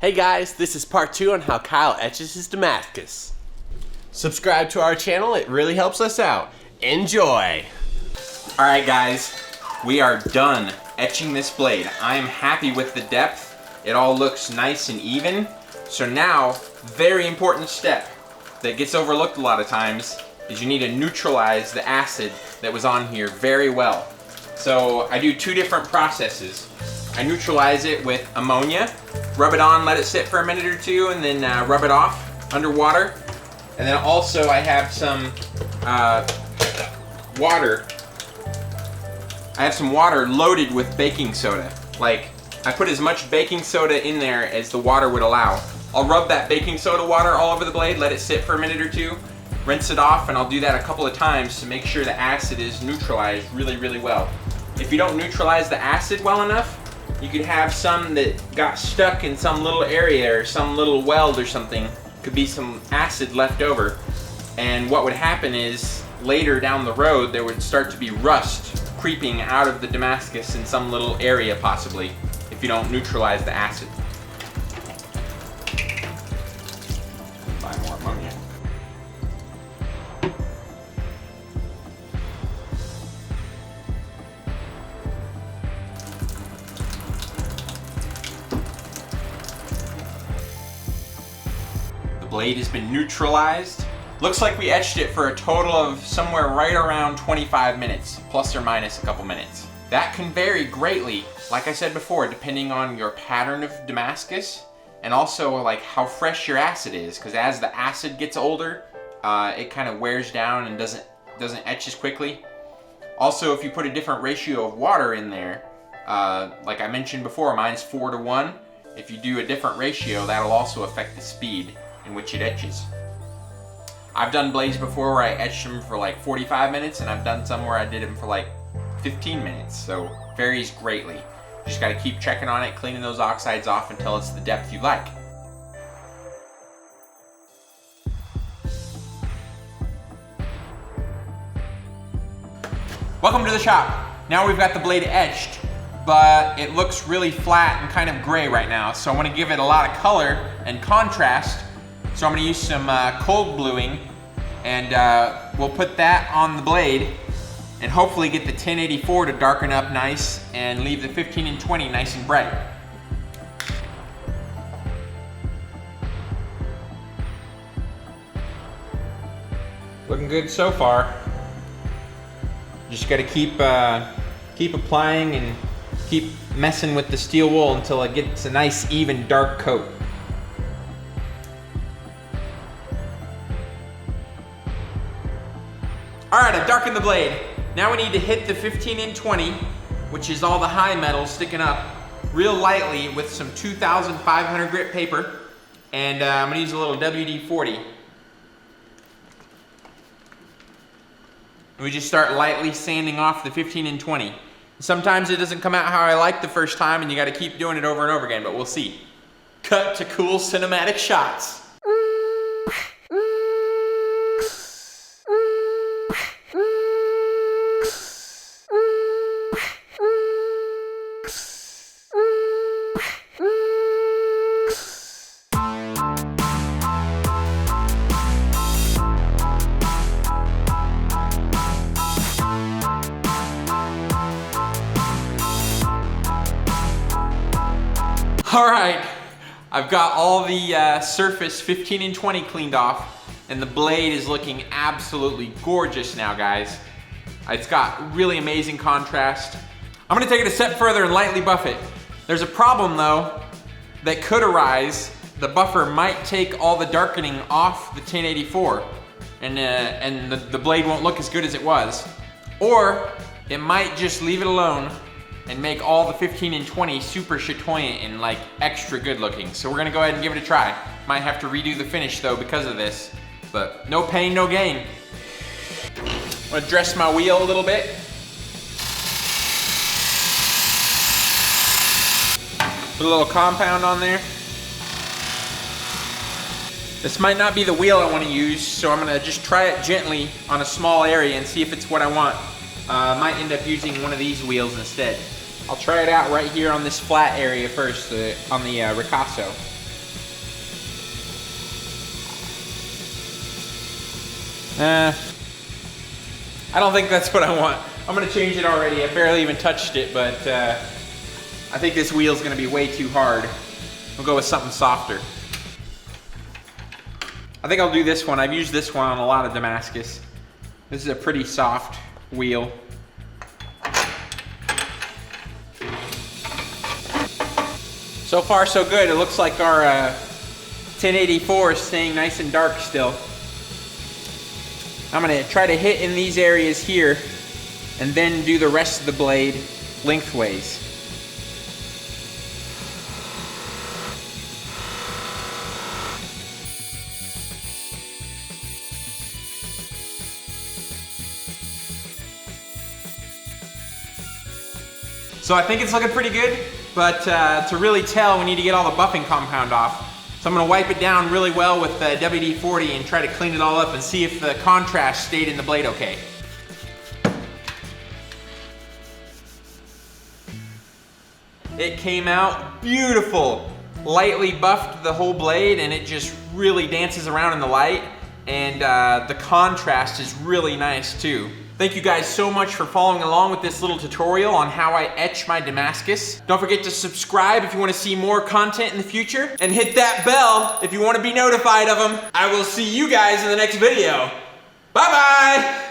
Hey guys, this is part 2 on how Kyle etches his Damascus. Subscribe to our channel, it really helps us out. Enjoy! Alright guys, we are done etching this blade. I am happy with the depth. It all looks nice and even. So now, very important step that gets overlooked a lot of times is you need to neutralize the acid that was on here very well. So I do two different processes. I neutralize it with ammonia, rub it on, let it sit for a minute or two, and then rub it off underwater. And then also I have some water. I have some water loaded with baking soda. Like, I put as much baking soda in there as the water would allow. I'll rub that baking soda water all over the blade, let it sit for a minute or two, rinse it off, and I'll do that a couple of times to make sure the acid is neutralized really, really well. If you don't neutralize the acid well enough, you could have some that got stuck in some little area or some little weld or something. Could be some acid left over. And what would happen is later down the road there would start to be rust creeping out of the Damascus in some little area possibly if you don't neutralize the acid. Buy more ammonia. The blade has been neutralized. Looks like we etched it for a total of somewhere right around 25 minutes, plus or minus a couple minutes. That can vary greatly, like I said before, depending on your pattern of Damascus and also like how fresh your acid is, because as the acid gets older, it kind of wears down and doesn't etch as quickly. Also, if you put a different ratio of water in there, like I mentioned before, mine's 4:1. If you do a different ratio, that'll also affect the speed in which it etches. I've done blades before where I etched them for like 45 minutes, and I've done some where I did them for like 15 minutes, so varies greatly. You just gotta keep checking on it, cleaning those oxides off until it's the depth you like. Welcome to the shop. Now we've got the blade etched, but it looks really flat and kind of gray right now, so I want to give it a lot of color and contrast. So I'm going to use some cold bluing, and we'll put that on the blade and hopefully get the 1084 to darken up nice and leave the 15 and 20 nice and bright. Looking good so far. Just got to keep applying and keep messing with the steel wool until it gets a nice even dark coat. Alright, I've darkened the blade. Now we need to hit the 15 and 20, which is all the high metal sticking up, real lightly with some 2500 grit paper, and I'm going to use a little WD-40. We just start lightly sanding off the 15 and 20. Sometimes it doesn't come out how I like the first time, and you got to keep doing it over and over again, but we'll see. Cut to cool cinematic shots. Alright, I've got all the surface 15 and 20 cleaned off, and the blade is looking absolutely gorgeous now, guys. It's got really amazing contrast. I'm gonna take it a step further and lightly buff it. There's a problem though that could arise. The buffer might take all the darkening off the 1084, and the blade won't look as good as it was. Or it might just leave it alone and make all the 15 and 20 super chatoyant and like extra good looking. So we're gonna go ahead and give it a try. Might have to redo the finish though because of this, but no pain, no gain. I'm gonna dress my wheel a little bit. Put a little compound on there. This might not be the wheel I wanna use, so I'm gonna just try it gently on a small area and see if it's what I want. I might end up using one of these wheels instead. I'll try it out right here on this flat area first, on the Ricasso. I don't think that's what I want. I'm gonna change it already. I barely even touched it, but I think this wheel's gonna be way too hard. We'll go with something softer. I think I'll do this one. I've used this one on a lot of Damascus. This is a pretty soft wheel. So far so good. It looks like our 1084 is staying nice and dark still. I'm gonna try to hit in these areas here and then do the rest of the blade lengthways. So I think it's looking pretty good, but to really tell, we need to get all the buffing compound off. So I'm gonna wipe it down really well with WD-40 and try to clean it all up and see if the contrast stayed in the blade okay. It came out beautiful. Lightly buffed the whole blade and it just really dances around in the light, and the contrast is really nice too. Thank you guys so much for following along with this little tutorial on how I etch my Damascus. Don't forget to subscribe if you want to see more content in the future, and hit that bell if you want to be notified of them. I will see you guys in the next video. Bye-bye!